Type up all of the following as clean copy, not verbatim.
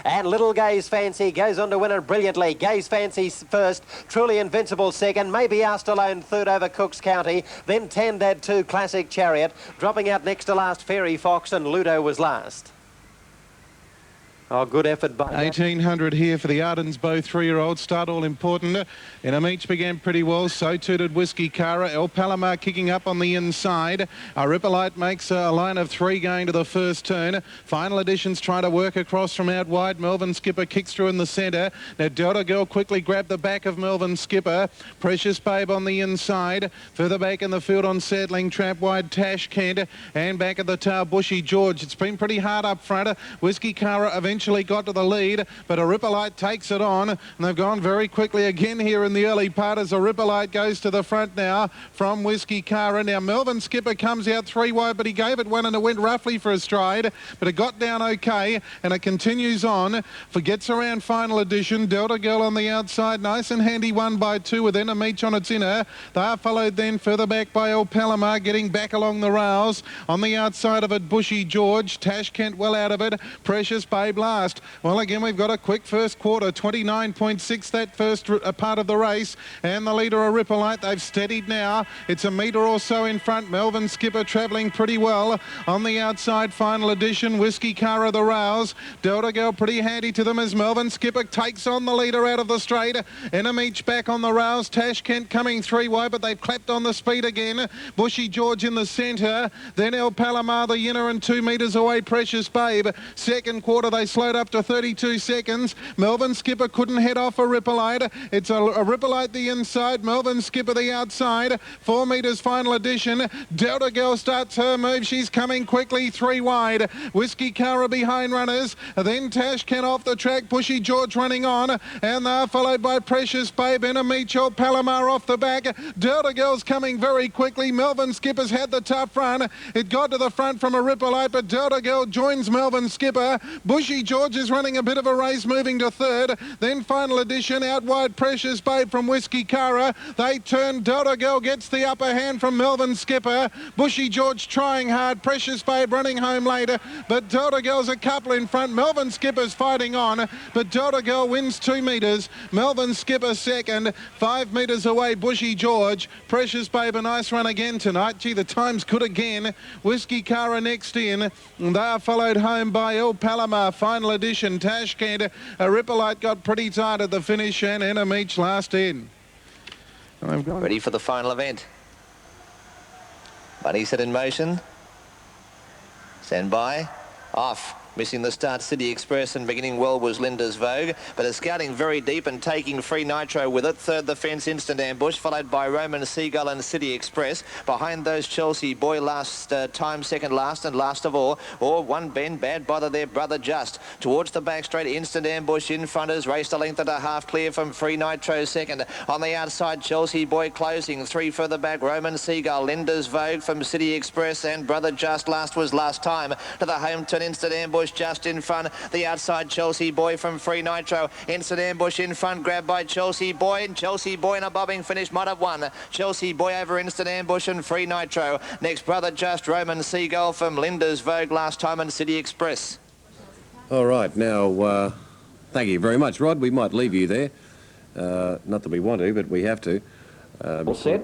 And Little Gay's Fancy goes on to win it brilliantly. Gay's Fancy first, Truly Invincible second, maybe Asked Alone third over Cook's County, then Tandad 2 Classic Chariot, dropping out next to last Fairy Fox, and Ludo was last. Oh, good effort by 1800 here for the Ardens Bow 3-year-olds. Start all important. Each began pretty well. So too did Whiskey Cara. El Palomar kicking up on the inside. Rippolite makes a line of 3 going to the first turn. Final Editions trying to work across from out wide. Melvin Skipper kicks through in the centre. Now Delta Girl quickly grabbed the back of Melvin Skipper. Precious Babe on the inside. Further back in the field on Saddling Trap wide Tash Kent. And back at the tail Bushy George. It's been pretty hard up front. Whiskey Cara eventually got to the lead, but Rippolite takes it on, and they've gone very quickly again here in the early part as Rippolite goes to the front now from Whiskey Cara. Now Melvin Skipper comes out 3 wide, but he gave it one and it went roughly for a stride, but it got down okay, and it continues on. Gets around Final Edition. Delta Girl on the outside, nice and handy 1 by 2 with Each on its inner. They are followed then further back by El Palomar, getting back along the rails. On the outside of it, Bushy George. Tash Kent well out of it. Precious Babe last. Well, again, we've got a quick first quarter, 29.6 that first part of the race, and the leader of Rippolite, they've steadied now. It's a metre or so in front. Melvin Skipper travelling pretty well. On the outside, Final Edition, Whiskey Cara the rails. Delta Girl pretty handy to them as Melvin Skipper takes on the leader out of the straight. Each back on the rails. Tash Kent coming 3 wide, but they've clapped on the speed again. Bushy George in the centre. Then El Palomar the inner, and 2 metres away, Precious Babe. Second quarter, they slowed up to 32 seconds. Melvin Skipper couldn't head off a Rippolite. It's a Rippolite the inside, Melvin Skipper the outside. 4 metres Final Edition. Delta Girl starts her move. She's coming quickly 3 wide. Whiskey Cara behind runners. Then Tash Kent off the track. Bushy George running on. And they're followed by Precious Babe. El Palomar off the back. Delta Girl's coming very quickly. Melvin Skipper's had the tough run. It got to the front from a Rippolite, but Delta Girl joins Melvin Skipper. Bushy George is running a bit of a race, moving to third. Then Final Edition out wide, Precious Babe from Whiskey Cara. They turn. Delta Girl gets the upper hand from Melvin Skipper. Bushy George trying hard. Precious Babe running home later, but Delta Girl's a couple in front. Melvin Skipper's fighting on, but Delta Girl wins 2 metres. Melvin Skipper second. 5 metres away, Bushy George. Precious Babe, a nice run again tonight. Gee, the time's good again. Whiskey Cara next in. They are followed home by El Palomar. Final Edition, Tash Kent. Rippolite got pretty tight at the finish, and Each last in. Ready for the final event. Bunny set in motion. Stand by. Off. Missing the start, City Express, and beginning well was Linda's Vogue, but is scouting very deep and taking Free Nitro with it. Third, the fence, Instant Ambush, followed by Roman Seagull and City Express. Behind those, Chelsea Boy last time, second last, and last of all, or one bend, Bad Bother, their brother Just. Towards the back straight, Instant Ambush in front has raced a length and a half clear from Free Nitro second. On the outside, Chelsea Boy closing. 3 further back, Roman Seagull, Linda's Vogue from City Express, and brother Just last was last time. To the home turn, Instant Ambush just in front. The outside, Chelsea Boy from Free Nitro. Instant Ambush in front, grabbed by Chelsea Boy, and Chelsea Boy in a bobbing finish might have won. Chelsea Boy over Instant Ambush and Free Nitro. Next, brother Just, Roman Seagull from Linda's Vogue last time, and City Express. All right, now, thank you very much, Rod. We might leave you there. Not that we want to, but we have to. All set.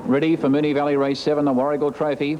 Ready for Moonee Valley Race 7, the Warrigal Trophy.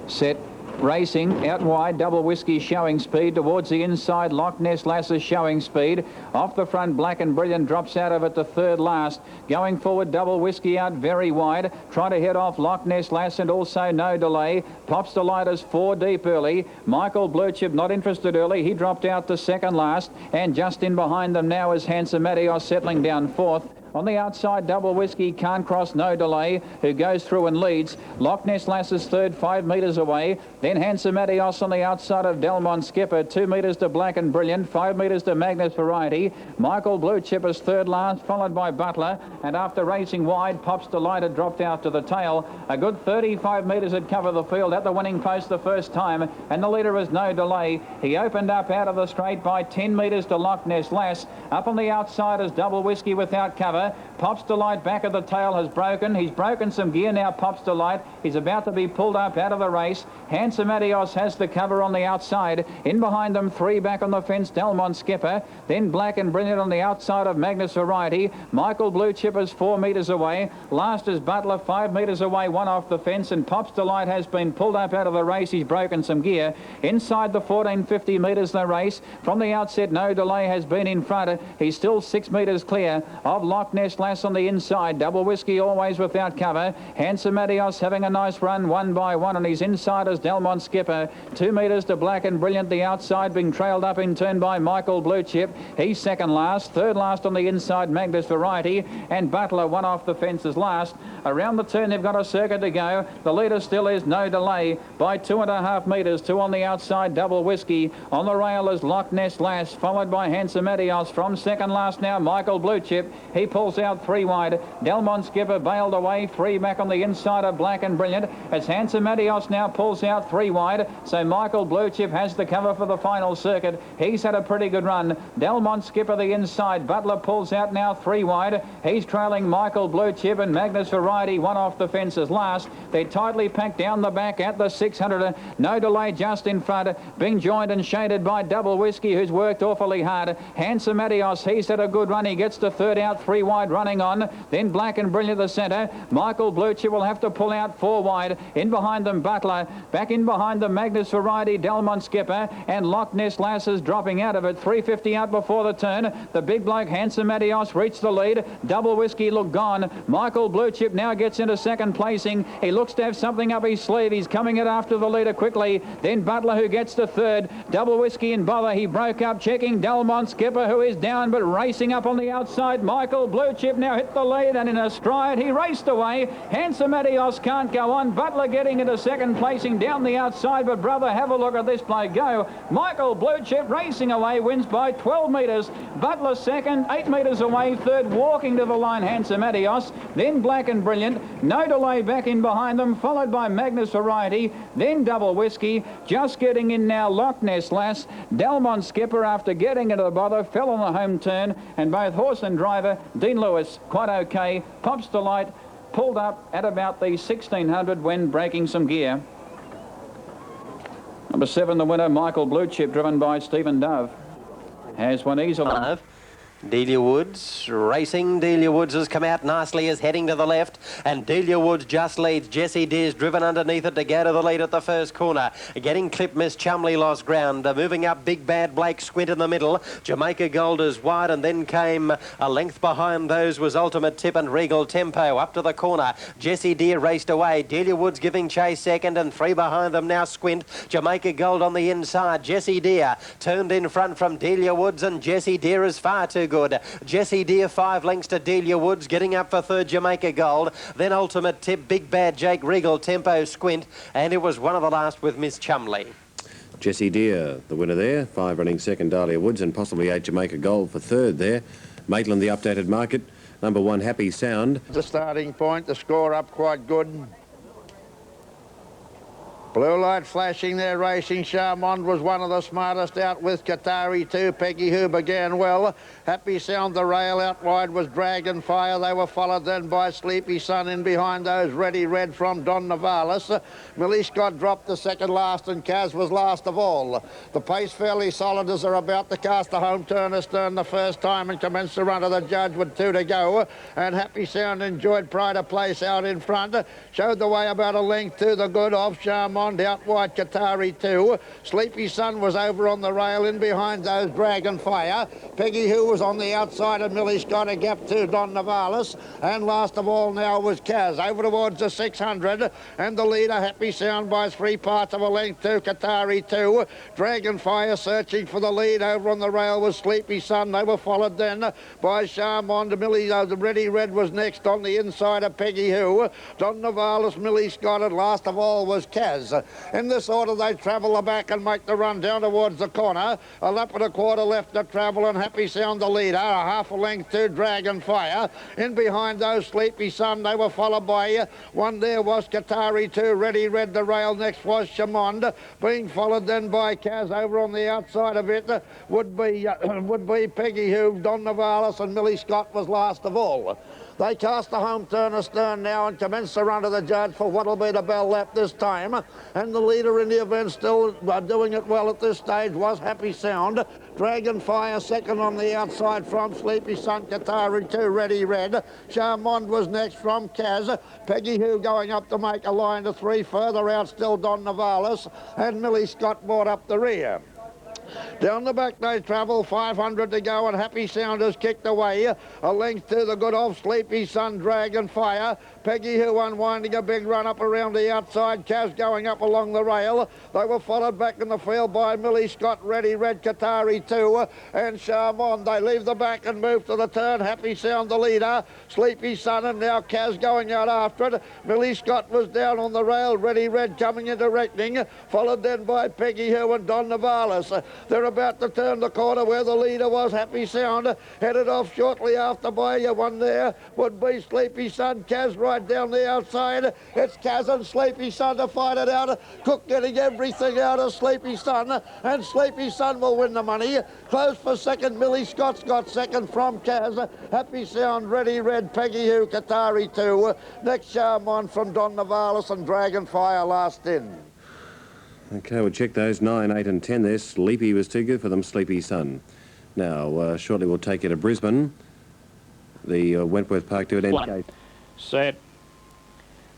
Set. Racing out wide, Double Whiskey showing speed towards the inside. Loch Ness Lass is showing speed. Off the front, Black and Brilliant drops out of it to third last. Going forward, Double Whiskey out very wide. Trying to head off Loch Ness Lass, and also No Delay. Pops the Lighters 4 deep early. Michael Bluechip not interested early. He dropped out to second last. And just in behind them now is Handsome Adios settling down fourth. On the outside, Double Whiskey can't cross No Delay, who goes through and leads. Loch Ness Lass is third, 5 metres away. Then Handsome Adios on the outside of Delmont Skipper, 2 metres to Black and Brilliant, 5 metres to Magnus Variety. Michael Bluechip is third last, followed by Butler. And after racing wide, Pops Delighted dropped out to the tail. A good 35 metres had covered the field at the winning post the first time. And the leader is No Delay. He opened up out of the straight by 10 metres to Loch Ness Lass. Up on the outside is Double Whiskey without cover. cover. Pops Delight back of the tail has broken. He's broken some gear now, Pops Delight. He's about to be pulled up out of the race. Handsome Adios has the cover on the outside. In behind them, 3 back on the fence, Delmont Skipper. Then Black and Brilliant on the outside of Magnus Variety. Michael Blue Chip is 4 metres away. Last is Butler, 5 metres away, 1 off the fence. And Pops Delight has been pulled up out of the race. He's broken some gear. Inside the 1450 metres the race. From the outset, No Delay has been in front. He's still 6 metres clear of Loch Ness Lass on the inside. Double Whiskey always without cover. Handsome Adios having a nice run, 1 by 1, and his inside is Delmont Skipper. 2 metres to Black and Brilliant, the outside being trailed up in turn by Michael Blue Chip. He's second last. Third last on the inside, Magnus Variety, and Butler 1 off the fence is last. Around the turn, they've got a circuit to go. The leader still is No Delay by 2.5 metres. 2 on the outside, Double Whiskey. On the rail is Loch Ness Lass, followed by Handsome Adios. From second last now, Michael Blue Chip. He pulls out 3 wide. Delmont Skipper bailed away. 3 back on the inside of Black and Brilliant. As Handsome Adios now pulls out 3 wide. So Michael Blue Chip has the cover for the final circuit. He's had a pretty good run. Delmont Skipper the inside. Butler pulls out now 3 wide. He's trailing Michael Blue Chip, and Magnus Variety 1 off the fences last. They're tightly packed down the back at the 600. No Delay just in front, being joined and shaded by Double Whiskey, who's worked awfully hard. Handsome Adios, he's had a good run. He gets to third out, 3 wide running on. Then Black and Brilliant the centre. Michael Blue Chip will have to pull out 4 wide. In behind them, Butler. Back in behind them, Magnus Variety, Delmont Skipper, and Loch Ness Lass is dropping out of it. 350 out before the turn. The big bloke, Handsome Adios, reached the lead. Double Whiskey looked gone. Michael Blue Chip now gets into second placing. He looks to have something up his sleeve. He's coming it after the leader quickly. Then Butler, who gets to third. Double Whiskey and Bother. He broke up, checking Delmont Skipper, who is down but racing up on the outside. Michael Blue Chip now hit the lead, and in a stride he raced away. Handsome Adios can't go on. Butler getting into second placing down the outside, but brother, have a look at this bloke go. Michael Blue Chip racing away, wins by 12 metres. Butler second, 8 metres away. Third, walking to the line, Handsome Adios. Then Black and Brilliant. No Delay back in behind them, followed by Magnus Variety. Then Double Whiskey. Just getting in now, Loch Ness Lass. Delmont Skipper, after getting into the bother, fell on the home turn, and both horse and driver, Dean Lewis, quite okay. Pops Delight pulled up at about the 1600 when breaking some gear. Number 7, the winner, Michael Blue Chip, driven by Stephen Dove, has won easily. Delia Woods racing. Delia Woods has come out nicely, is heading to the left, and Delia Woods just leads. Jessie Deer's driven underneath it to go to the lead at the first corner. Getting clipped, Miss Chumley lost ground. Moving up, Big Bad Blake Squint in the middle. Jamaica Gold is wide, and then came a length behind those was Ultimate Tip and Regal Tempo. Up to the corner, Jessie Deer raced away. Delia Woods giving chase second, and 3 behind them now Squint. Jamaica Gold on the inside. Jessie Deer turned in front from Delia Woods, and Jessie Deer is far too good. Jessie Deer 5 lengths to Delia Woods, getting up for third, Jamaica Gold. Then Ultimate Tip, Big Bad Jake, Regal Tempo, Squint, and it was one of the last with Miss Chumley. Jessie Deer, the winner there. 5 running second, Dahlia Woods, and possibly 8 Jamaica Gold for third there. Maitland, the updated market. Number 1, Happy Sound. The starting point, the score up quite good. Blue light flashing there, racing. Charmond was one of the smartest out with Qatari 2. Peggy, who began well. Happy Sound, the rail out wide, was Dragon Fire. They were followed then by Sleepy Sun in behind those. Ready Red from Don Navalis. Millie Scott dropped the second last, and Kaz was last of all. The pace fairly solid as they're about to cast the home turn astern the first time and commence the run of the judge with 2 to go. And Happy Sound enjoyed pride of place out in front. Showed the way about a length to the good of Charmond. Out wide, Qatari 2. Sleepy Sun was over on the rail in behind those, Dragon Fire. Peggy, who was on the outside of Millie Scott, a gap to Don Navalis. And last of all now was Kaz, over towards the 600. And the leader, Happy Sound, by 3 parts of a length to Qatari 2. Dragon Fire searching for the lead over on the rail was Sleepy Sun. They were followed then by Charmond. Millie, the Ready Red was next on the inside of Peggy, who. Don Navalis, Millie Scott, and last of all was Kaz. race. In this order, they travel the back and make the run down towards the corner. A lap and a quarter left to travel, and Happy Sound the leader. A half a length to Dragon Fire. In behind those, Sleepy Sun. They were followed by one there was Qatari 2. Ready Red the rail. Next was Chamond. Being followed then by Kaz. Over on the outside of it would be Peggy Who, Don Navalis, and Millie Scott was last of all. They cast the home turn astern now and commence the run to the judge for what'll be the bell lap this time. And the leader in the event still doing it well at this stage was Happy Sound. Dragon Fire second on the outside from Sleepy Sun. Qatari 2, Ready Red. Charmond was next from Kaz. Peggy Who going up to make a line to 3. Further out still Don Navalis, and Millie Scott brought up the rear. Down the back they travel, 500 to go, and Happy Sound has kicked away. A length to the good of Sleepy Sun, Dragon Fire. Peggy Who unwinding a big run up around the outside. Kaz going up along the rail. They were followed back in the field by Millie Scott, Ready Red, Qatari 2, and Charmond. They leave the back and move to the turn. Happy Sound the leader. Sleepy Sun, and now Kaz going out after it. Millie Scott was down on the rail. Ready Red coming into reckoning, followed then by Peggy Who and Don Navalis. They're about to turn the corner where the leader was Happy Sound. Headed off shortly after by one there would be Sleepy Sun. Kaz right down the outside. It's Kaz and Sleepy Sun to fight it out. Cook getting everything out of Sleepy Sun, and Sleepy Sun will win the money. Close for second. Millie Scott's got second from Kaz. Happy Sound, Ready Red, Peggy Who, Qatari 2. Next Charmond from Don Navalis, and Dragon Fire last in. OK, we'll check those 9, 8 and 10 there. Sleepy was too good for them, Sleepy Sun. Now, shortly we'll take you to Brisbane. The Wentworth Park to NK. Set.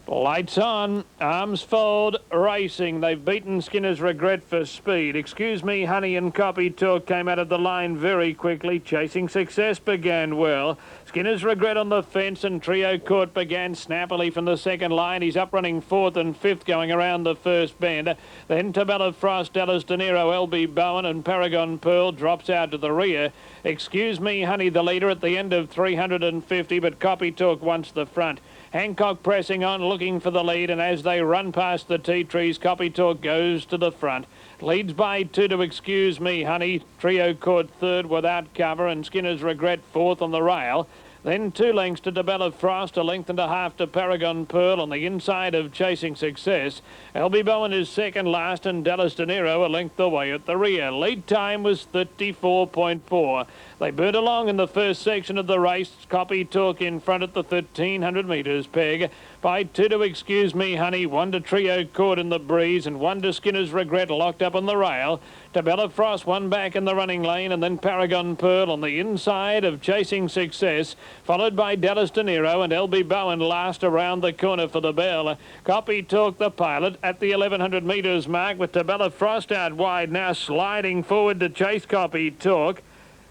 Lights on, arms fold, racing. They've beaten Skinner's Regret for speed. Excuse Me, Honey and Copy Talk came out of the line very quickly. Chasing Success began well. Skinner's Regret on the fence, and Trio Court began snappily from the second line. He's up running 4th and 5th going around the first bend. Then Tabella Frost, Dallas De Niro, LB Bowen and Paragon Pearl drops out to the rear. Excuse Me, Honey, the leader at the end of 350, but Copy Talk wants the front. Hancock pressing on, looking for the lead, and as they run past the tea trees, Copy Talk goes to the front. Leads by 2 to Excuse Me, Honey. Trio Court 3rd without cover, and Skinner's Regret 4th on the rail. Then 2 lengths to Tabella Frost, 1.5 lengths to Paragon Pearl on the inside of Chasing Success. LB Bowen is second last, and Dallas De Niro 1 length away at the rear. Lead time was 34.4. They burnt along in the first section of the race. Copy Talk in front at the 1,300 metres peg. By 2 to Excuse Me, Honey, 1 to Trio Court in the breeze, and 1 to Skinner's Regret locked up on the rail. Tabella Frost 1 back in the running lane, and then Paragon Pearl on the inside of Chasing Success, followed by Dallas De Niro and LB Bowen last around the corner for the bell. Copy Talk the pilot at the 1,100 metres mark, with Tabella Frost out wide, now sliding forward to chase Copy Talk.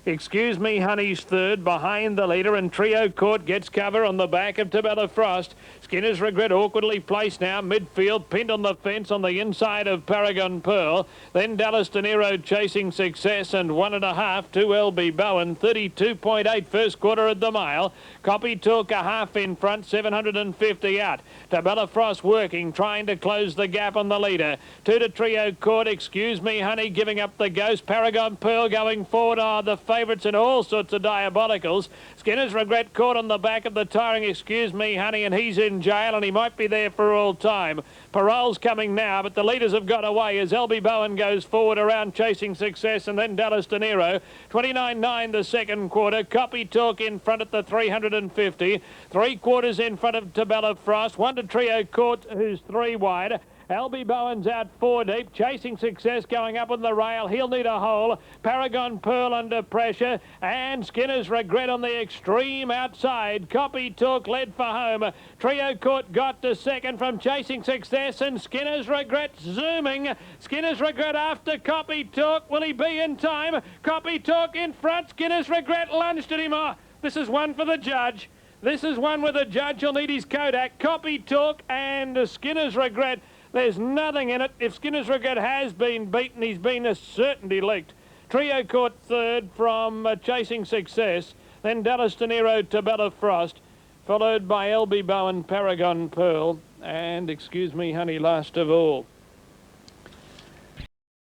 Excuse Me, Honey's 3rd behind the leader, and Trio Court gets cover on the back of Tabella Frost. Skinner's Regret awkwardly placed now, midfield, pinned on the fence on the inside of Paragon Pearl. Then Dallas De Niro Chasing Success, and 1.5 to LB Bowen. 32.8 first quarter at the mile. Copy Talk a half in front, 750 out. Tabella Frost working, trying to close the gap on the leader. 2 to Trio Court, Excuse Me, Honey giving up the ghost. Paragon Pearl going forward are the favourites in all sorts of diabolicals. Skinner's Regret caught on the back of the tiring Excuse Me, Honey, and he's in jail, and he might be there for all time. Parole's coming now, but the leaders have got away as LB Bowen goes forward around Chasing Success, and then Dallas De Niro. 29.9 the second quarter. Copy Talk in front at the 350. 3 quarters in front of Tabella Frost. 1 to Trio Court, who's 3 wide. LB Bowen's out 4 deep. Chasing Success going up on the rail. He'll need a hole. Paragon Pearl under pressure. And Skinner's Regret on the extreme outside. Copy Talk led for home. Trio Court got to second from Chasing Success. And Skinner's Regret zooming. Skinner's Regret after Copy Talk. Will he be in time? Copy Talk in front. Skinner's Regret lunged at him. Oh, this is one for the judge. This is one where the judge will need his Kodak. Copy Talk and Skinner's Regret. There's nothing in it. If Skinner's Regret has been beaten, he's been a certainty leaked. Trio Court 3rd from Chasing Success. Then Dallas De Niro, Tabella Frost, followed by LB Bowen, Paragon Pearl, and Excuse Me, Honey last of all.